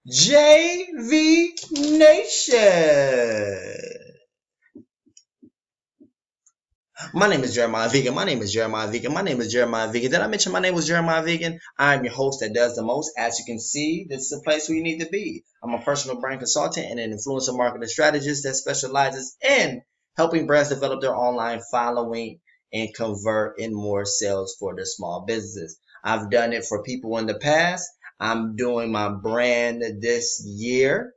JV Nation. My name is Jeremiah Vegan. My name is Jeremiah Vegan. My name is Jeremiah Vegan. Did I mention my name was Jeremiah Vegan? I'm your host that does the most. As you can see, this is a place where you need to be. I'm a personal brand consultant and an influencer marketing strategist that specializes in helping brands develop their online following and convert in more sales for their small businesses. I've done it for people in the past. I'm doing my brand this year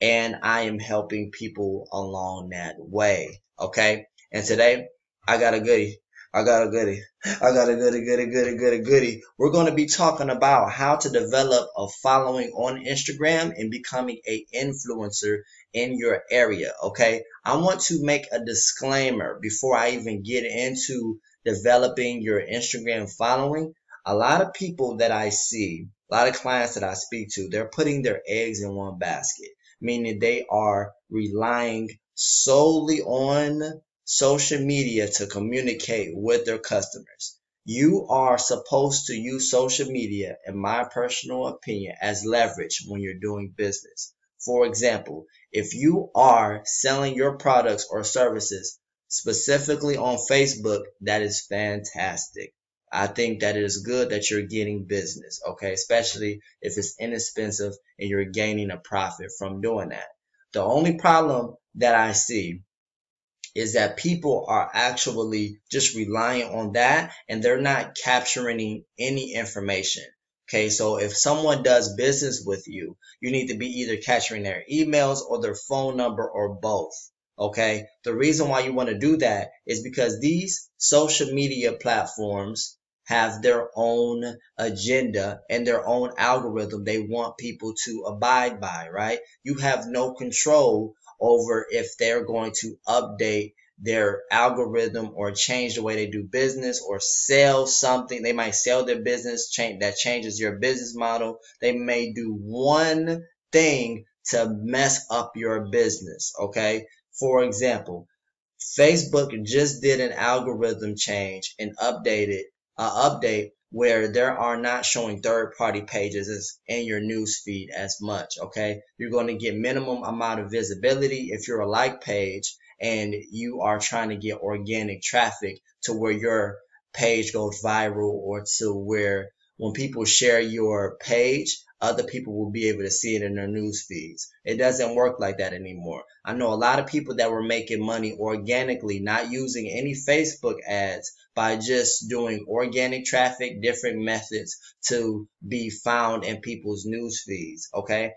and I am helping people along that way. Okay. And today I got a goodie. I got a goodie. I got a goodie. We're going to be talking about how to develop a following on Instagram and becoming a influencer in your area. Okay. I want to make a disclaimer before I even get into developing your Instagram following. A lot of people that I see, a lot of clients that I speak to, they're putting their eggs in one basket, meaning they are relying solely on social media to communicate with their customers. You are supposed to use social media, in my personal opinion, as leverage when you're doing business. For example, if you are selling your products or services specifically on Facebook, that is fantastic. I think that it is good that you're getting business, okay? Especially if it's inexpensive and you're gaining a profit from doing that. The only problem that I see is that people are actually just relying on that and they're not capturing any information. Okay, so if someone does business with you, you need to be either capturing their emails or their phone number or both. Okay, the reason why you want to do that is because these social media platforms have their own agenda and their own algorithm they want people to abide by, right? You have no control over if they're going to update their algorithm or change the way they do business or sell something. They might sell their business that changes your business model. They may do one thing to mess up your business. Okay. For example, Facebook just did an algorithm change and update where there are not showing third-party pages in your news feed as much. Okay, you're going to get minimum amount of visibility if you're a like page and you are trying to get organic traffic to where your page goes viral or to where when people share your page, other people will be able to see it in their news feeds. It doesn't work like that anymore. I know a lot of people that were making money organically, not using any Facebook ads, by just doing organic traffic, different methods to be found in people's news feeds. Okay.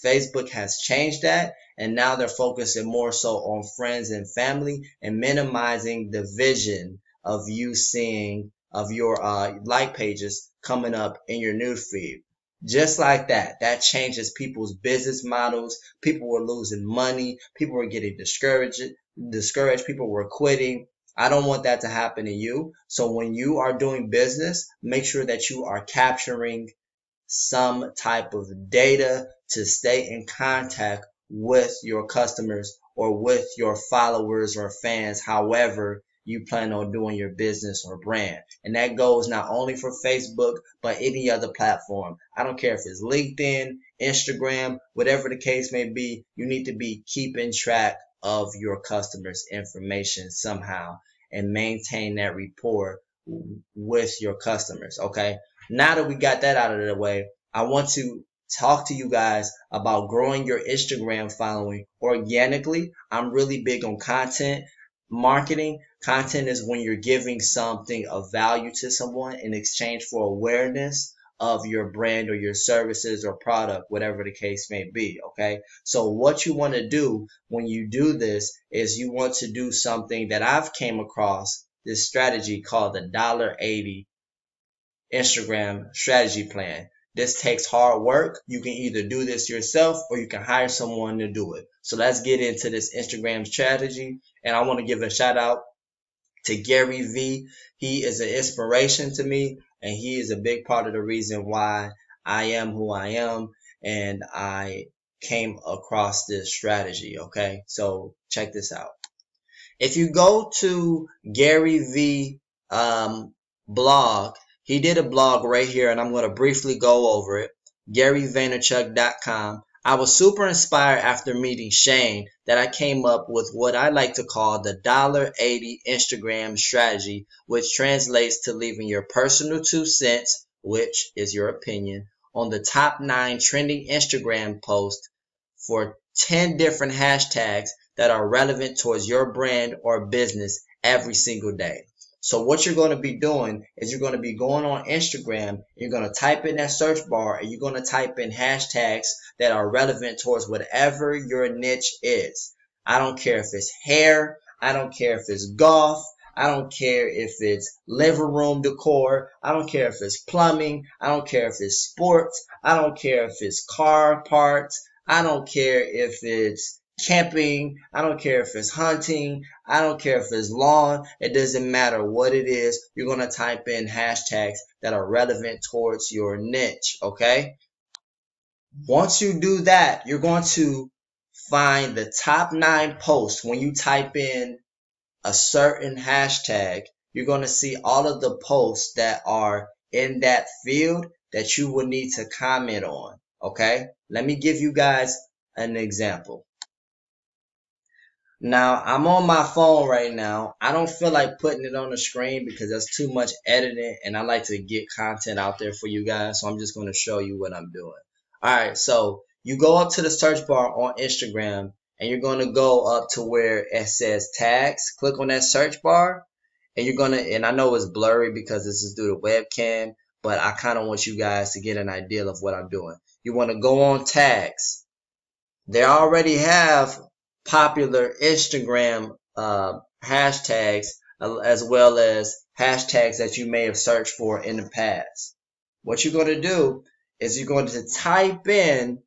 Facebook has changed that and now they're focusing more so on friends and family and minimizing the vision of you seeing of your like pages coming up in your news feed. Just like that, that changes people's business models. People were losing money. People were getting discouraged. People were quitting. I don't want that to happen to you. So when you are doing business, make sure that you are capturing some type of data to stay in contact with your customers or with your followers or fans, however you plan on doing your business or brand. And that goes not only for Facebook, but any other platform. I don't care if it's LinkedIn, Instagram, whatever the case may be, you need to be keeping track of your customers' information somehow and maintain that rapport with your customers. Okay. Now that we got that out of the way, I want to talk to you guys about growing your Instagram following organically. I'm really big on content marketing. Content is when you're giving something of value to someone in exchange for awareness of your brand or your services or product, whatever the case may be. Okay. So what you want to do when you do this is you want to do something that I've came across, this strategy called the $1.80 Instagram strategy plan. This takes hard work. You can either do this yourself or you can hire someone to do it. So let's get into this Instagram strategy. And I want to give a shout out to Gary V. He is an inspiration to me and he is a big part of the reason why I am who I am and I came across this strategy. Okay, so check this out. If you go to Gary V blog, he did a blog right here and I'm going to briefly go over it. GaryVaynerchuk.com. I was super inspired after meeting Shane that I came up with what I like to call the $80 Instagram strategy, which translates to leaving your personal 2 cents, which is your opinion, on the top 9 trending Instagram posts for 10 different hashtags that are relevant towards your brand or business every single day. So what you're going to be doing is you're going to be going on Instagram, you're going to type in that search bar, and you're going to type in hashtags that are relevant towards whatever your niche is. I don't care if it's hair, I don't care if it's golf, I don't care if it's living room decor, I don't care if it's plumbing, I don't care if it's sports, I don't care if it's car parts, I don't care if it's camping, I don't care if it's hunting, I don't care if it's lawn, it doesn't matter what it is, you're going to type in hashtags that are relevant towards your niche, okay? Once you do that, you're going to find the top 9 posts. When you type in a certain hashtag, you're going to see all of the posts that are in that field that you will need to comment on, okay? Let me give you guys an example. Now, I'm on my phone right now. I don't feel like putting it on the screen because that's too much editing, and I like to get content out there for you guys, so I'm just going to show you what I'm doing. All right, so you go up to the search bar on Instagram, and you're going to go up to where it says tags. Click on that search bar, and you're going to, and I know it's blurry because this is through the webcam, but I kind of want you guys to get an idea of what I'm doing. You want to go on tags. They already have popular Instagram hashtags as well as hashtags that you may have searched for in the past. What you're going to do is you're going to type in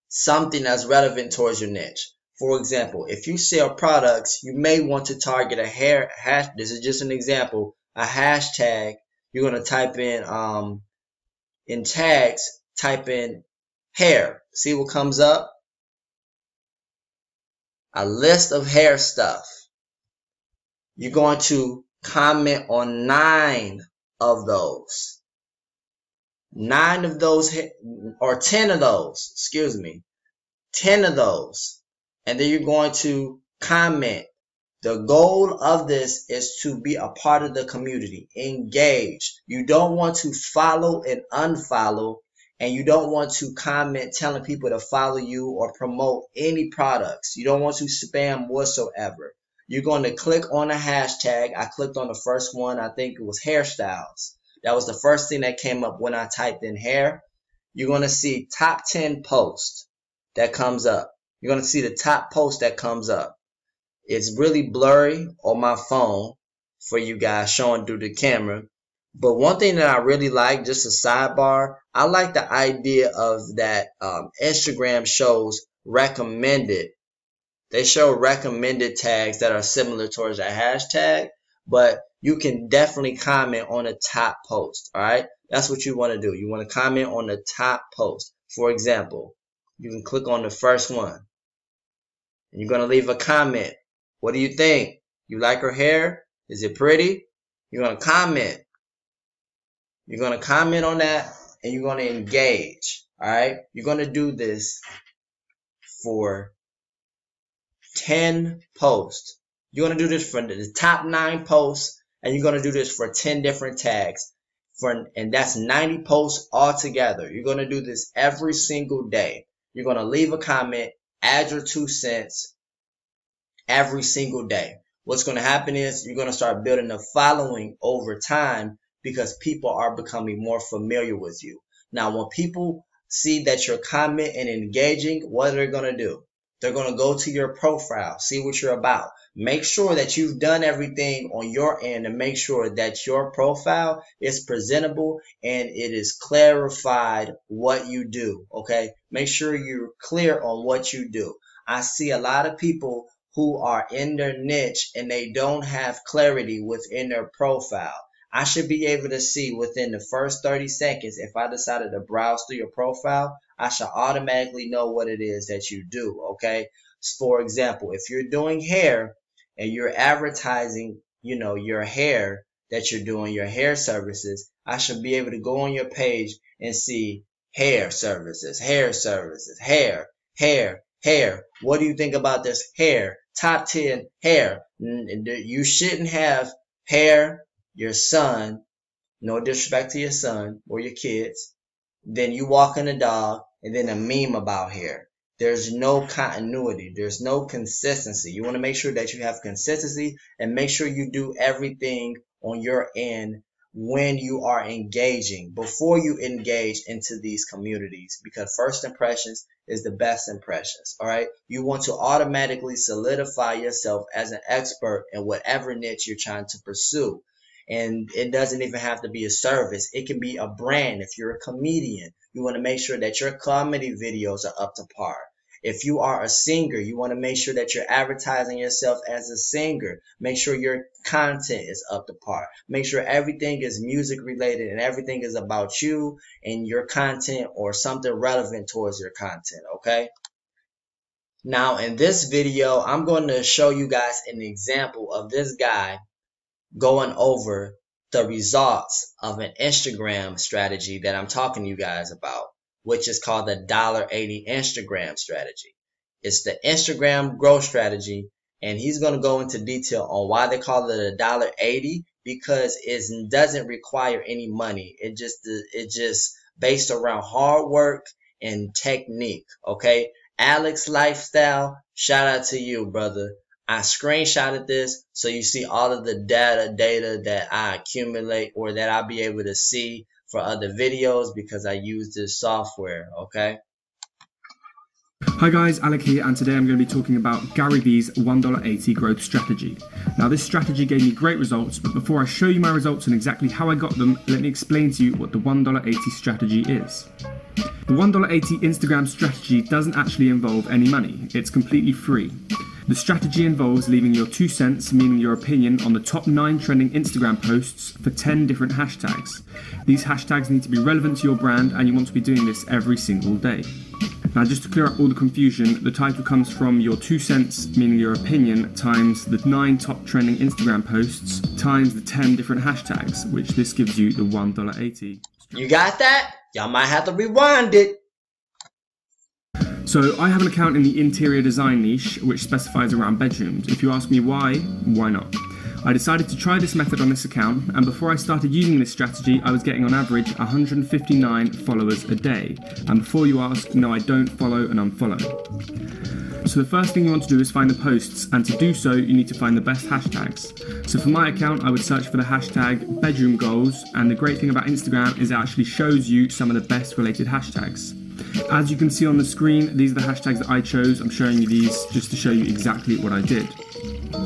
something that's relevant towards your niche. For example, if you sell products, you may want to target a hair hash. This is just an example. A hashtag. You're going to type in tags. Type in hair. See what comes up? A list of hair stuff. You're going to comment on 9 of those. 9 of those, or 10 of those, excuse me. 10 of those. And then you're going to comment. The goal of this is to be a part of the community. Engage. You don't want to follow and unfollow. And you don't want to comment telling people to follow you or promote any products. You don't want to spam whatsoever. You're going to click on a hashtag. I clicked on the first one. I think it was hairstyles. That was the first thing that came up when I typed in hair. You're going to see top 10 posts that comes up. You're going to see the top post that comes up. It's really blurry on my phone for you guys showing through the camera. But one thing that I really like, just a sidebar, I like the idea of that Instagram shows recommended. They show recommended tags that are similar towards a hashtag, but you can definitely comment on a top post, all right? That's what you want to do. You want to comment on the top post. For example, you can click on the first one, and you're going to leave a comment. What do you think? You like her hair? Is it pretty? You're going to comment. You're going to comment on that, and you're going to engage, all right? You're going to do this for 10 posts. You're going to do this for the top 9 posts, and you're going to do this for 10 different tags. And that's 90 posts altogether. You're going to do this every single day. You're going to leave a comment, add your 2 cents every single day. What's going to happen is you're going to start building a following over time, because people are becoming more familiar with you. Now, when people see that you're commenting and engaging, what are they going to do? They're going to go to your profile, see what you're about. Make sure that you've done everything on your end and make sure that your profile is presentable and it is clarified what you do, okay? Make sure you're clear on what you do. I see a lot of people who are in their niche and they don't have clarity within their profile. I should be able to see within the first 30 seconds, if I decided to browse through your profile, I should automatically know what it is that you do, okay? For example, if you're doing hair and you're advertising, your hair, that you're doing your hair services, I should be able to go on your page and see hair services, hair services, hair, hair, hair. What do you think about this hair? Top 10 hair. You shouldn't have hair, your son, no disrespect to your son or your kids, then you walking a dog, and then a meme about hair. There's no continuity. There's no consistency. You want to make sure that you have consistency and make sure you do everything on your end when you are engaging, before you engage into these communities, because first impressions is the best impressions. All right. You want to automatically solidify yourself as an expert in whatever niche you're trying to pursue. And it doesn't even have to be a service. It can be a brand. If you're a comedian, you want to make sure that your comedy videos are up to par. If you are a singer, you want to make sure that you're advertising yourself as a singer. Make sure your content is up to par. Make sure everything is music related and everything is about you and your content or something relevant towards your content, okay? Now, in this video, I'm going to show you guys an example of this guy going over the results of an Instagram strategy that I'm talking to you guys about, which is called the $1.80 Instagram strategy. It's the Instagram growth strategy, and he's going to go into detail on why they call it $1.80, because it doesn't require any money. It just based around hard work and technique. Okay, Alex Lifestyle, shout out to you, brother. I screenshotted this so you see all of the data that I accumulate or that I'll be able to see for other videos because I use this software, okay? Hi guys, Alec here, and today I'm going to be talking about Gary Vee's $1.80 growth strategy. Now this strategy gave me great results, but before I show you my results and exactly how I got them, let me explain to you what the $1.80 strategy is. The $1.80 Instagram strategy doesn't actually involve any money. It's completely free. The strategy involves leaving your 2 cents, meaning your opinion, on the top 9 trending Instagram posts for 10 different hashtags. These hashtags need to be relevant to your brand, and you want to be doing this every single day. Now, just to clear up all the confusion, the title comes from your 2 cents, meaning your opinion, times the 9 top trending Instagram posts, times the 10 different hashtags, which this gives you the $1.80. You got that? Y'all might have to rewind it. So I have an account in the interior design niche, which specifies around bedrooms. If you ask me why not? I decided to try this method on this account, and before I started using this strategy, I was getting on average 159 followers a day. And before you ask, no, I don't follow and unfollow. So the first thing you want to do is find the posts, and to do so, you need to find the best hashtags. So for my account, I would search for the hashtag bedroom goals, and the great thing about Instagram is it actually shows you some of the best related hashtags. As you can see on the screen, these are the hashtags that I chose. I'm showing you these just to show you exactly what I did.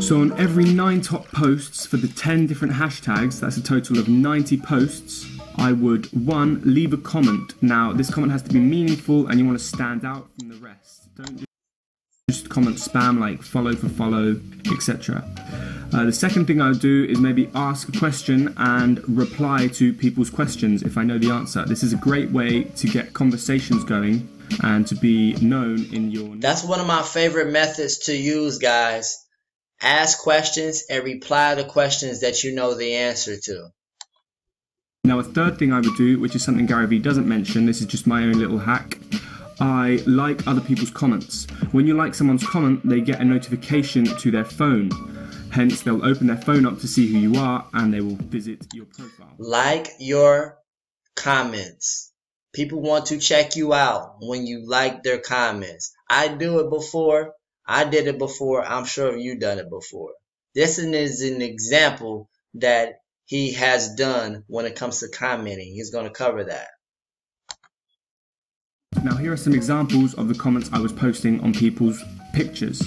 So on every 9 top posts for the 10 different hashtags, that's a total of 90 posts, I would 1. Leave a comment. Now this comment has to be meaningful and you want to stand out from the rest. Don't just comment spam like follow for follow, etc. The second thing I would do is maybe ask a question and reply to people's questions if I know the answer. This is a great way to get conversations going and to be known in your... That's one of my favorite methods to use, guys. Ask questions and reply to questions that you know the answer to. Now a third thing I would do, which is something Gary Vee doesn't mention, this is just my own little hack, I like other people's comments. When you like someone's comment, they get a notification to their phone. Hence, they'll open their phone up to see who you are and they will visit your profile. Like your comments. People want to check you out when you like their comments. I do it before. I did it before. I'm sure you've done it before. This is an example that he has done when it comes to commenting. He's going to cover that. Now here are some examples of the comments I was posting on people's pictures.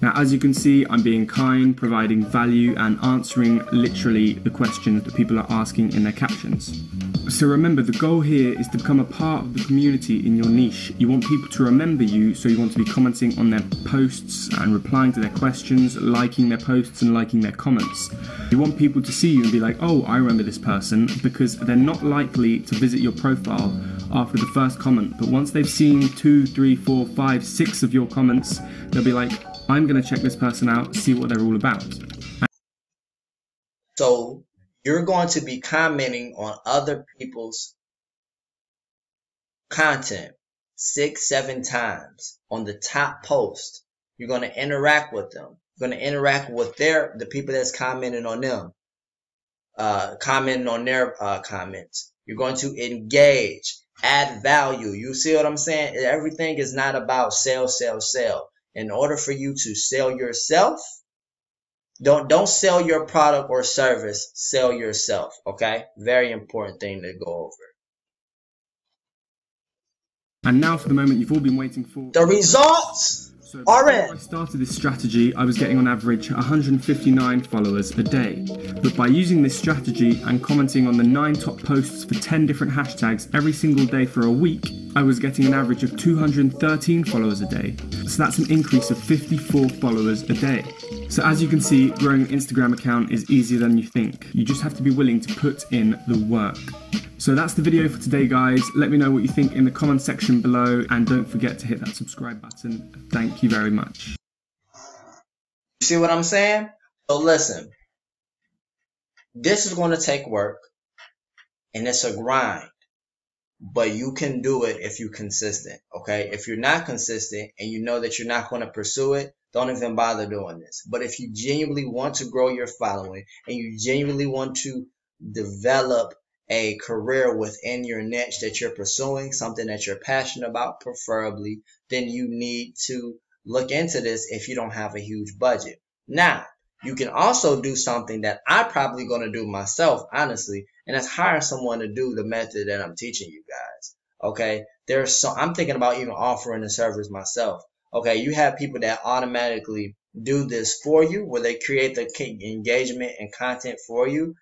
Now as you can see, I'm being kind, providing value and answering literally the questions that people are asking in their captions. So remember, the goal here is to become a part of the community in your niche. You want people to remember you, so you want to be commenting on their posts and replying to their questions, liking their posts and liking their comments. You want people to see you and be like, oh, I remember this person, because they're not likely to visit your profile after the first comment. But once they've seen 2, 3, 4, 5, 6 of your comments, they'll be like, I'm going to check this person out, see what they're all about. So you're going to be commenting on other people's content 6, 7 times on the top post. You're going to interact with them. You're going to interact with the people that's commenting on them, commenting on their comments. You're going to engage, add value. You see what I'm saying? Everything is not about sell, sell, sell. In order for you to sell yourself, don't sell your product or service, sell yourself, okay? Very important thing to go over. And now for the moment you've all been waiting for. The results are in. Before I started this strategy, I was getting on average 159 followers a day. But by using this strategy and commenting on the 9 top posts for 10 different hashtags every single day for a week, I was getting an average of 213 followers a day. So that's an increase of 54 followers a day. So as you can see, growing an Instagram account is easier than you think. You just have to be willing to put in the work. So that's the video for today, guys. Let me know what you think in the comment section below, and don't forget to hit that subscribe button. Thank you very much. You see what I'm saying? So listen, this is going to take work, and it's a grind, but you can do it if you're consistent, okay? If you're not consistent and you know that you're not going to pursue it, don't even bother doing this. But if you genuinely want to grow your following and you genuinely want to develop a career within your niche that you're pursuing, something that you're passionate about, preferably, then you need to look into this if you don't have a huge budget. Now, you can also do something that I'm probably going to do myself, honestly, and that's hire someone to do the method that I'm teaching you guys. Okay, I'm thinking about even offering the service myself. Okay, you have people that automatically do this for you, where they create the engagement and content for you.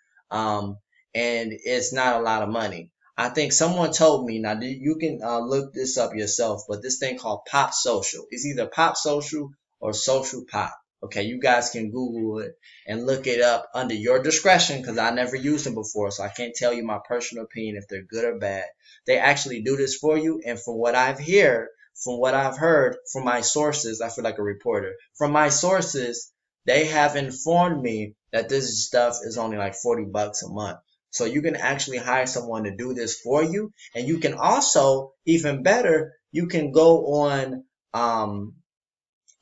And it's not a lot of money. I think someone told me, now you can look this up yourself, but this thing called Pop Social. It's either Pop Social or Social Pop. Okay, you guys can Google it and look it up under your discretion, because I never used them before, so I can't tell you my personal opinion if they're good or bad. They actually do this for you, and from what I've heard from my sources, I feel like a reporter. From my sources, they have informed me that this stuff is only like $40 a month. So you can actually hire someone to do this for you. And you can also, even better, you can go on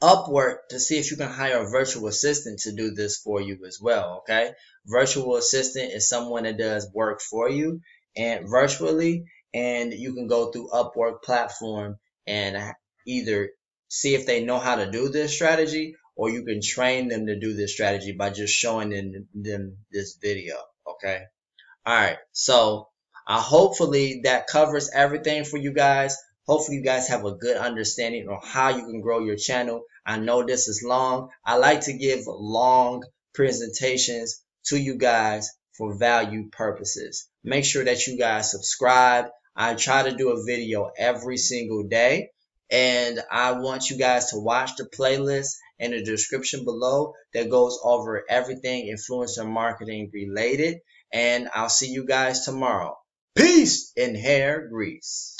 Upwork to see if you can hire a virtual assistant to do this for you as well, okay? Virtual assistant is someone that does work for you and virtually, and you can go through Upwork platform and either see if they know how to do this strategy, or you can train them to do this strategy by just showing them this video, okay? All right, so hopefully that covers everything for you guys. Hopefully you guys have a good understanding on how you can grow your channel. I know this is long. I like to give long presentations to you guys for value purposes. Make sure that you guys subscribe. I try to do a video every single day, and I want you guys to watch the playlist in the description below that goes over everything influencer marketing related. And I'll see you guys tomorrow. Peace in hair grease.